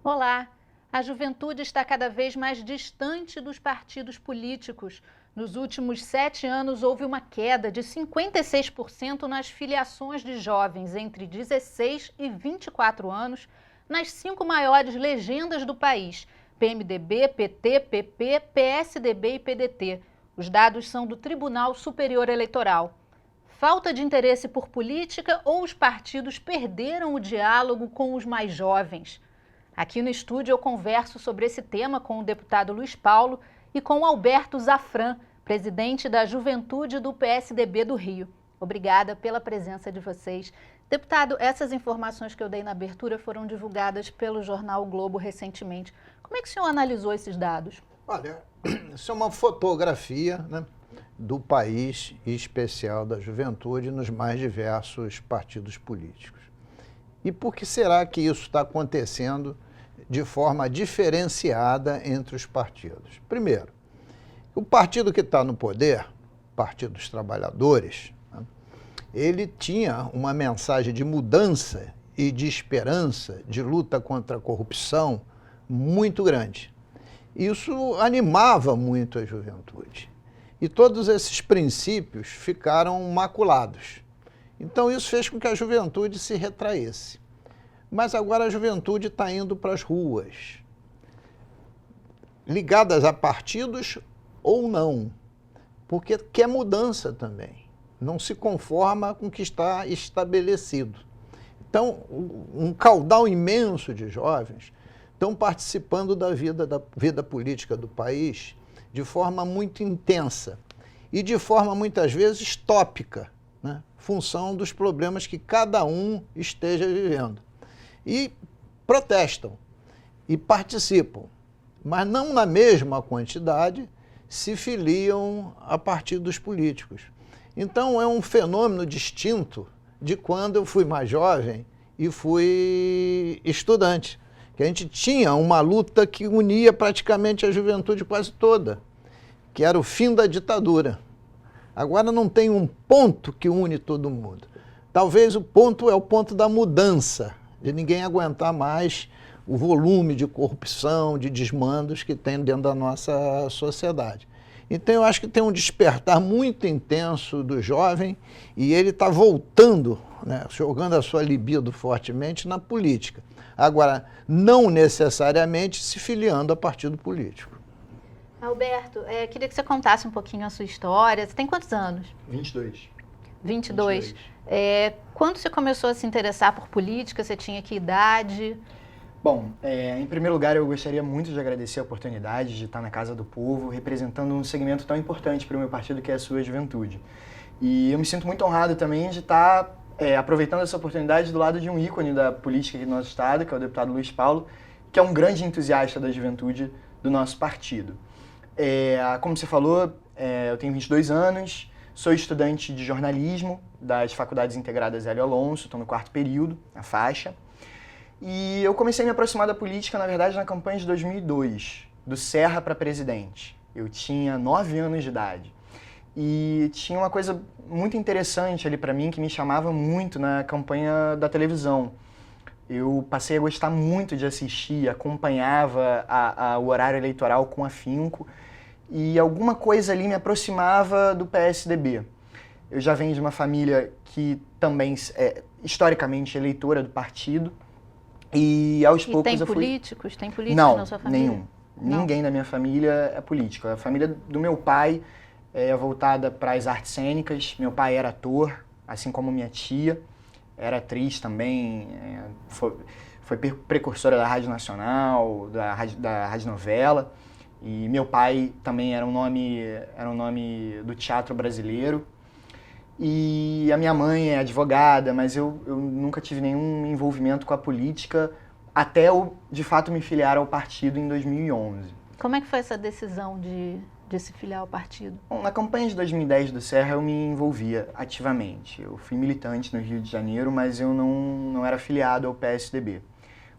Olá! A juventude está cada vez mais distante dos partidos políticos. Nos últimos 7 anos, houve uma queda de 56% nas filiações de jovens entre 16 e 24 anos nas 5 maiores legendas do país: PMDB, PT, PP, PSDB e PDT. Os dados são do Tribunal Superior Eleitoral. Falta de interesse por política ou os partidos perderam o diálogo com os mais jovens? Aqui no estúdio eu converso sobre esse tema com o deputado Luiz Paulo e com o Alberto Zafran, presidente da Juventude do PSDB do Rio. Obrigada pela presença de vocês. Deputado, essas informações que eu dei na abertura foram divulgadas pelo jornal o Globo recentemente. Como é que o senhor analisou esses dados? Olha, isso é uma fotografia, né, do país, em especial da juventude, nos mais diversos partidos políticos. E por que será que isso está acontecendo de forma diferenciada entre os partidos? Primeiro, o partido que está no poder, Partido dos Trabalhadores, né, ele tinha uma mensagem de mudança e de esperança, de luta contra a corrupção muito grande. Isso animava muito a juventude. E todos esses princípios ficaram maculados. Então isso fez com que a juventude se retraísse. Mas agora a juventude está indo para as ruas, ligadas a partidos ou não, porque quer mudança também, não se conforma com o que está estabelecido. Então, um caudal imenso de jovens estão participando da vida política do país de forma muito intensa e de forma muitas vezes tópica, né, função dos problemas que cada um esteja vivendo. E protestam e participam, mas não na mesma quantidade se filiam a partidos políticos. Então é um fenômeno distinto de quando eu fui mais jovem e fui estudante, que a gente tinha uma luta que unia praticamente a juventude quase toda, que era o fim da ditadura. Agora não tem um ponto que une todo mundo. Talvez o ponto é o ponto da mudança, de ninguém aguentar mais o volume de corrupção, de desmandos que tem dentro da nossa sociedade. Então eu acho que tem um despertar muito intenso do jovem e ele está voltando, né, jogando a sua libido fortemente na política. Agora, não necessariamente se filiando a partido político. Alberto, queria que você contasse um pouquinho a sua história. Você tem quantos anos? 22. 22. Quando você começou a se interessar por política, você tinha que idade? Bom, em primeiro lugar, eu gostaria muito de agradecer a oportunidade de estar na Casa do Povo, representando um segmento tão importante para o meu partido, que é a sua juventude. E eu me sinto muito honrado também de estar aproveitando essa oportunidade do lado de um ícone da política aqui do nosso estado, que é o deputado Luiz Paulo, que é um grande entusiasta da juventude do nosso partido. Como você falou, eu tenho 22 anos, sou estudante de jornalismo das Faculdades Integradas Hélio Alonso, estou no 4º período, na faixa. E eu comecei a me aproximar da política, na verdade, na campanha de 2002, do Serra para presidente. Eu tinha 9 anos de idade. E tinha uma coisa muito interessante ali para mim, que me chamava muito na campanha da televisão. Eu passei a gostar muito de assistir, acompanhava o horário eleitoral com afinco, e alguma coisa ali me aproximava do PSDB. Eu já venho de uma família que também é historicamente eleitora do partido, e aos poucos tem eu fui... políticos? Tem políticos Não, na sua família? nenhum. Ninguém da minha família é político. A família do meu pai é voltada para as artes cênicas. Meu pai era ator, assim como minha tia. Era atriz também, foi precursora da Rádio Nacional, da Rádio Novela. E meu pai também era um nome do teatro brasileiro. E a minha mãe é advogada, mas eu nunca tive nenhum envolvimento com a política até eu, de fato, me filiar ao partido em 2011. Como é que foi essa decisão de se filiar ao partido? Bom, na campanha de 2010 do Serra eu me envolvia ativamente. Eu fui militante no Rio de Janeiro, mas eu não era filiado ao PSDB.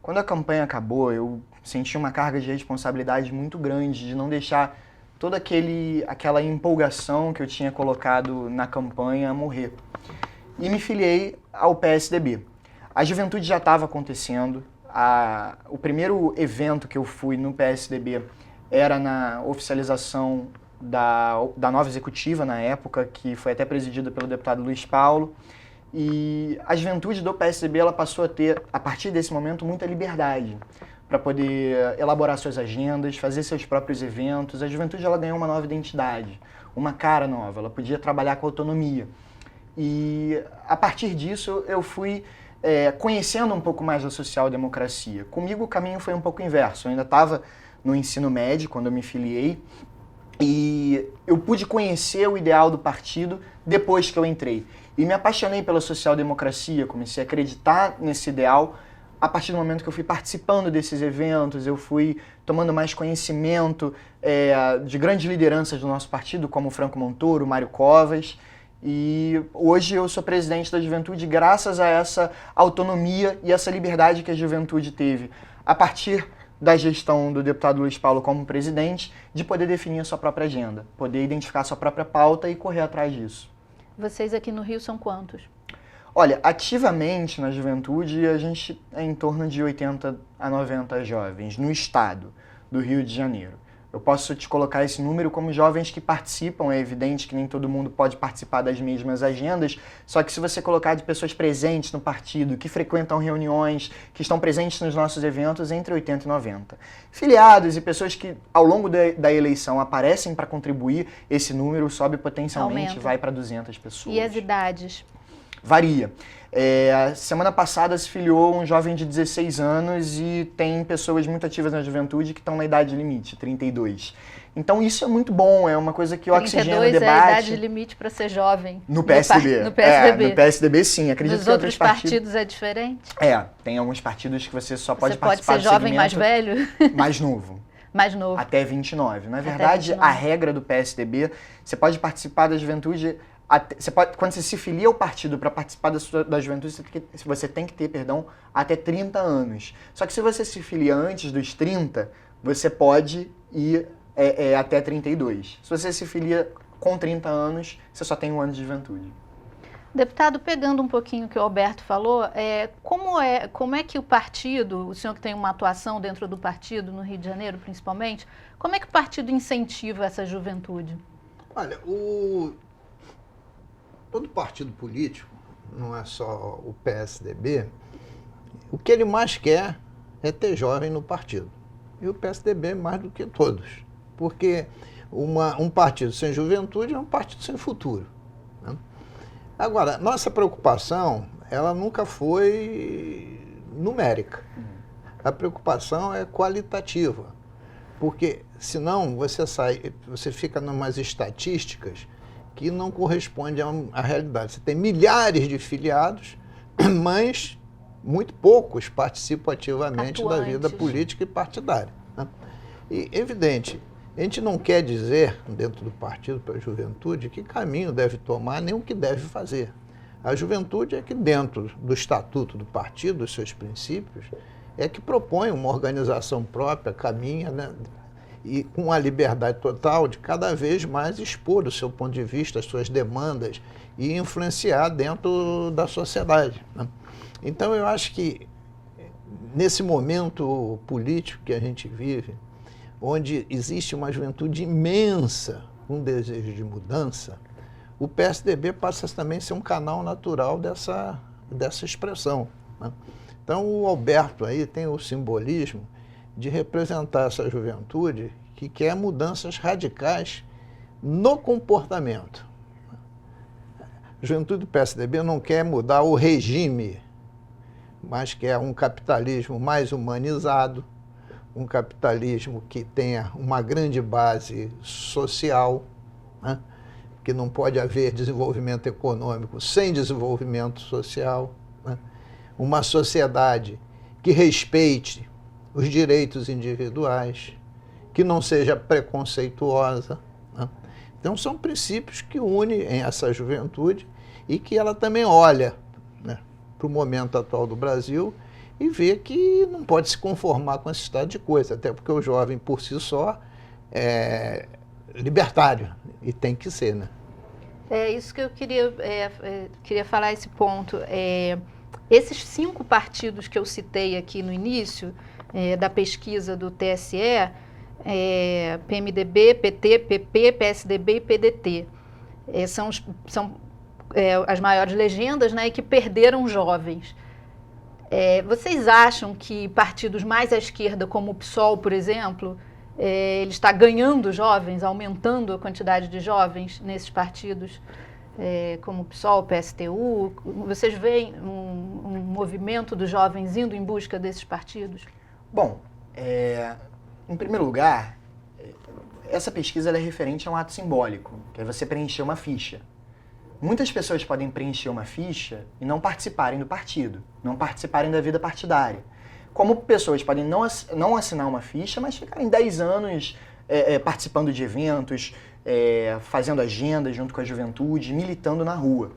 Quando a campanha acabou, eu senti uma carga de responsabilidade muito grande de não deixar toda aquela empolgação que eu tinha colocado na campanha morrer. E me filiei ao PSDB. A juventude já estava acontecendo, o primeiro evento que eu fui no PSDB era na oficialização da nova executiva na época, que foi até presidida pelo deputado Luiz Paulo. E a juventude do PSDB ela passou a ter, a partir desse momento, muita liberdade para poder elaborar suas agendas, fazer seus próprios eventos. A juventude ela ganhou uma nova identidade, uma cara nova, ela podia trabalhar com autonomia. E a partir disso eu fui conhecendo um pouco mais da social-democracia. Comigo o caminho foi um pouco inverso, eu ainda estava no ensino médio quando eu me filiei, e eu pude conhecer o ideal do partido depois que eu entrei. E me apaixonei pela social-democracia, comecei a acreditar nesse ideal a partir do momento que eu fui participando desses eventos, eu fui tomando mais conhecimento de grandes lideranças do nosso partido, como Franco Montoro, Mário Covas, e hoje eu sou presidente da juventude graças a essa autonomia e essa liberdade que a juventude teve, a partir da gestão do deputado Luiz Paulo como presidente, de poder definir a sua própria agenda, poder identificar a sua própria pauta e correr atrás disso. Vocês aqui no Rio são quantos? Olha, ativamente na juventude a gente é em torno de 80 a 90 jovens no estado do Rio de Janeiro. Eu posso te colocar esse número como jovens que participam, é evidente que nem todo mundo pode participar das mesmas agendas, só que se você colocar de pessoas presentes no partido, que frequentam reuniões, que estão presentes nos nossos eventos, entre 80 e 90. Filiados e pessoas que ao longo da eleição aparecem para contribuir, esse número sobe potencialmente, aumenta. Vai para 200 pessoas. E as idades? Varia. Semana passada se filiou um jovem de 16 anos e tem pessoas muito ativas na juventude que estão na idade limite, 32. Então isso é muito bom, é uma coisa que oxigena o debate. 32 é a idade limite para ser jovem. No PSDB. No PSDB. No PSDB sim, acredito Nos que outros partidos é diferente? Tem alguns partidos que você só pode Você participar pode ser jovem mais velho? mais novo. Mais novo. Até 29. Na verdade, 29. a regra do PSDB, você pode participar da juventude... quando você se filia ao partido para participar da juventude, você tem que ter, até 30 anos. Só que se você se filia antes dos 30, você pode ir até 32. Se você se filia com 30 anos, você só tem um ano de juventude. Deputado, pegando um pouquinho o que o Alberto falou, como é que o partido, o senhor que tem uma atuação dentro do partido, no Rio de Janeiro principalmente, como é que o partido incentiva essa juventude? Olha, todo partido político, não é só o PSDB, o que ele mais quer é ter jovem no partido. E o PSDB mais do que todos. Porque um partido sem juventude é um partido sem futuro, né? Agora, nossa preocupação, ela nunca foi numérica. A preocupação é qualitativa. Porque senão você fica em umas estatísticas que não corresponde à realidade. Você tem milhares de filiados, mas muito poucos participam ativamente da vida política e partidária, né? E, evidente, a gente não quer dizer, dentro do partido para a juventude, que caminho deve tomar, nem o que deve fazer. A juventude é que, dentro do estatuto do partido, dos seus princípios, é que propõe uma organização própria, caminha, né? E com a liberdade total de cada vez mais expor o seu ponto de vista, as suas demandas e influenciar dentro da sociedade, né? Então eu acho que nesse momento político que a gente vive, onde existe uma juventude imensa, um desejo de mudança, o PSDB passa também a ser um canal natural dessa expressão, né? Então o Alberto aí tem o simbolismo de representar essa juventude que quer mudanças radicais no comportamento. A juventude do PSDB não quer mudar o regime, mas quer um capitalismo mais humanizado, um capitalismo que tenha uma grande base social, né? Que não pode haver desenvolvimento econômico sem desenvolvimento social, né? Uma sociedade que respeite os direitos individuais, que não seja preconceituosa, né? Então são princípios que unem essa juventude e que ela também olha, né, para o momento atual do Brasil e vê que não pode se conformar com esse estado de coisa, até porque o jovem por si só é libertário e tem que ser, né? É isso que eu queria falar esse ponto. Esses 5 partidos que eu citei aqui no início, da pesquisa do TSE, PMDB, PT, PP, PSDB e PDT, são as maiores legendas, né, e que perderam jovens. Vocês acham que partidos mais à esquerda, como o PSOL, por exemplo, ele está ganhando jovens, aumentando a quantidade de jovens nesses partidos, como o PSOL, o PSTU? Vocês veem um movimento dos jovens indo em busca desses partidos? Bom, em primeiro lugar, essa pesquisa ela é referente a um ato simbólico, que é você preencher uma ficha. Muitas pessoas podem preencher uma ficha e não participarem do partido, não participarem da vida partidária. Como pessoas podem não assinar uma ficha, mas ficarem 10 anos participando de eventos, fazendo agenda junto com a juventude, militando na rua.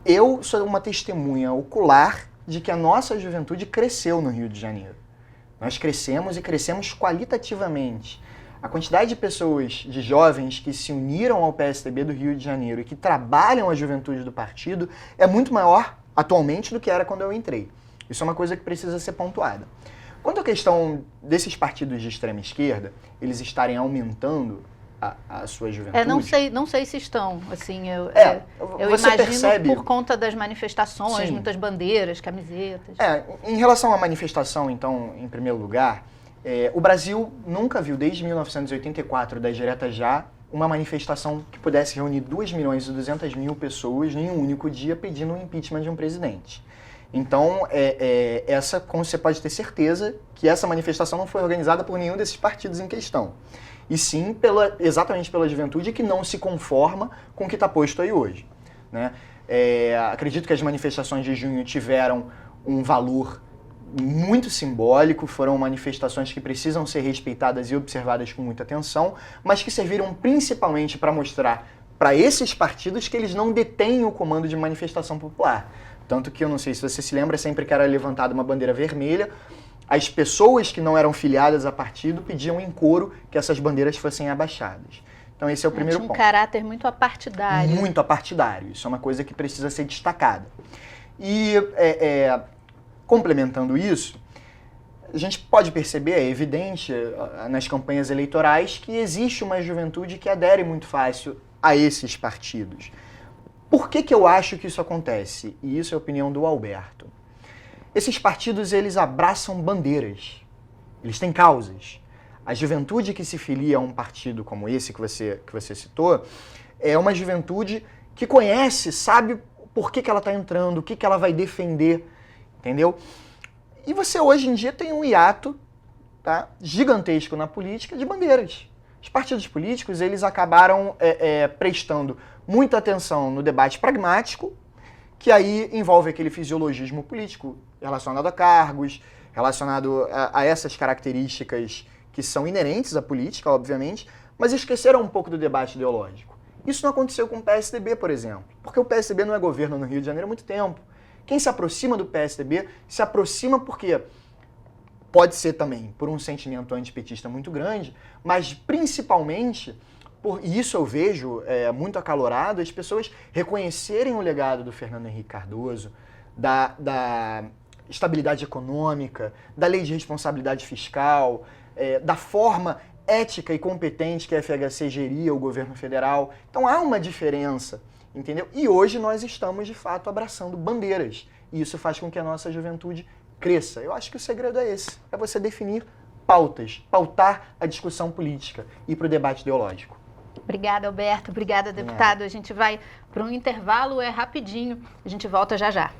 Eu sou uma testemunha ocular de que a nossa juventude cresceu no Rio de Janeiro. Nós crescemos e crescemos qualitativamente. A quantidade de pessoas, de jovens que se uniram ao PSDB do Rio de Janeiro e que trabalham a juventude do partido é muito maior atualmente do que era quando eu entrei. Isso é uma coisa que precisa ser pontuada. Quanto à questão desses partidos de extrema esquerda, eles estarem aumentando a sua juventude... Não sei se estão, assim, eu você imagino percebe... por conta das manifestações, Sim. muitas bandeiras, camisetas. Em relação à manifestação, então, em primeiro lugar, o Brasil nunca viu, desde 1984, das diretas já, uma manifestação que pudesse reunir 2.200.000 pessoas em um único dia pedindo o impeachment de um presidente. Então, como você pode ter certeza que essa manifestação não foi organizada por nenhum desses partidos em questão. E sim, exatamente pela juventude que não se conforma com o que está posto aí hoje, né? Acredito que as manifestações de junho tiveram um valor muito simbólico, foram manifestações que precisam ser respeitadas e observadas com muita atenção, mas que serviram principalmente para mostrar para esses partidos que eles não detêm o comando de manifestação popular. Tanto que, eu não sei se você se lembra, sempre que era levantada uma bandeira vermelha, as pessoas que não eram filiadas a partido pediam em coro que essas bandeiras fossem abaixadas. Então esse é o primeiro ponto. Tinha um caráter muito apartidário. Muito apartidário. Isso é uma coisa que precisa ser destacada. E, complementando isso, a gente pode perceber, é evidente nas campanhas eleitorais, que existe uma juventude que adere muito fácil a esses partidos. Por que eu acho que isso acontece? E isso é a opinião do Alberto. Esses partidos, eles abraçam bandeiras, eles têm causas. A juventude que se filia a um partido como esse que você citou, é uma juventude que conhece, sabe por que ela está entrando, o que ela vai defender, entendeu? E você hoje em dia tem um hiato, tá, gigantesco na política de bandeiras. Os partidos políticos, eles acabaram prestando muita atenção no debate pragmático, que aí envolve aquele fisiologismo político relacionado a cargos, relacionado a essas características que são inerentes à política, obviamente, mas esqueceram um pouco do debate ideológico. Isso não aconteceu com o PSDB, por exemplo, porque o PSDB não é governo no Rio de Janeiro há muito tempo. Quem se aproxima do PSDB se aproxima porque pode ser também por um sentimento antipetista muito grande, mas principalmente, e isso eu vejo muito acalorado, as pessoas reconhecerem o legado do Fernando Henrique Cardoso, da estabilidade econômica, da lei de responsabilidade fiscal, da forma ética e competente que a FHC geria o governo federal. Então há uma diferença, entendeu? E hoje nós estamos, de fato, abraçando bandeiras. E isso faz com que a nossa juventude cresça. Eu acho que o segredo é esse, é você definir pautas, pautar a discussão política e para o debate ideológico. Obrigada, Alberto. Obrigada, deputado. A gente vai para um intervalo, rapidinho. A gente volta já já.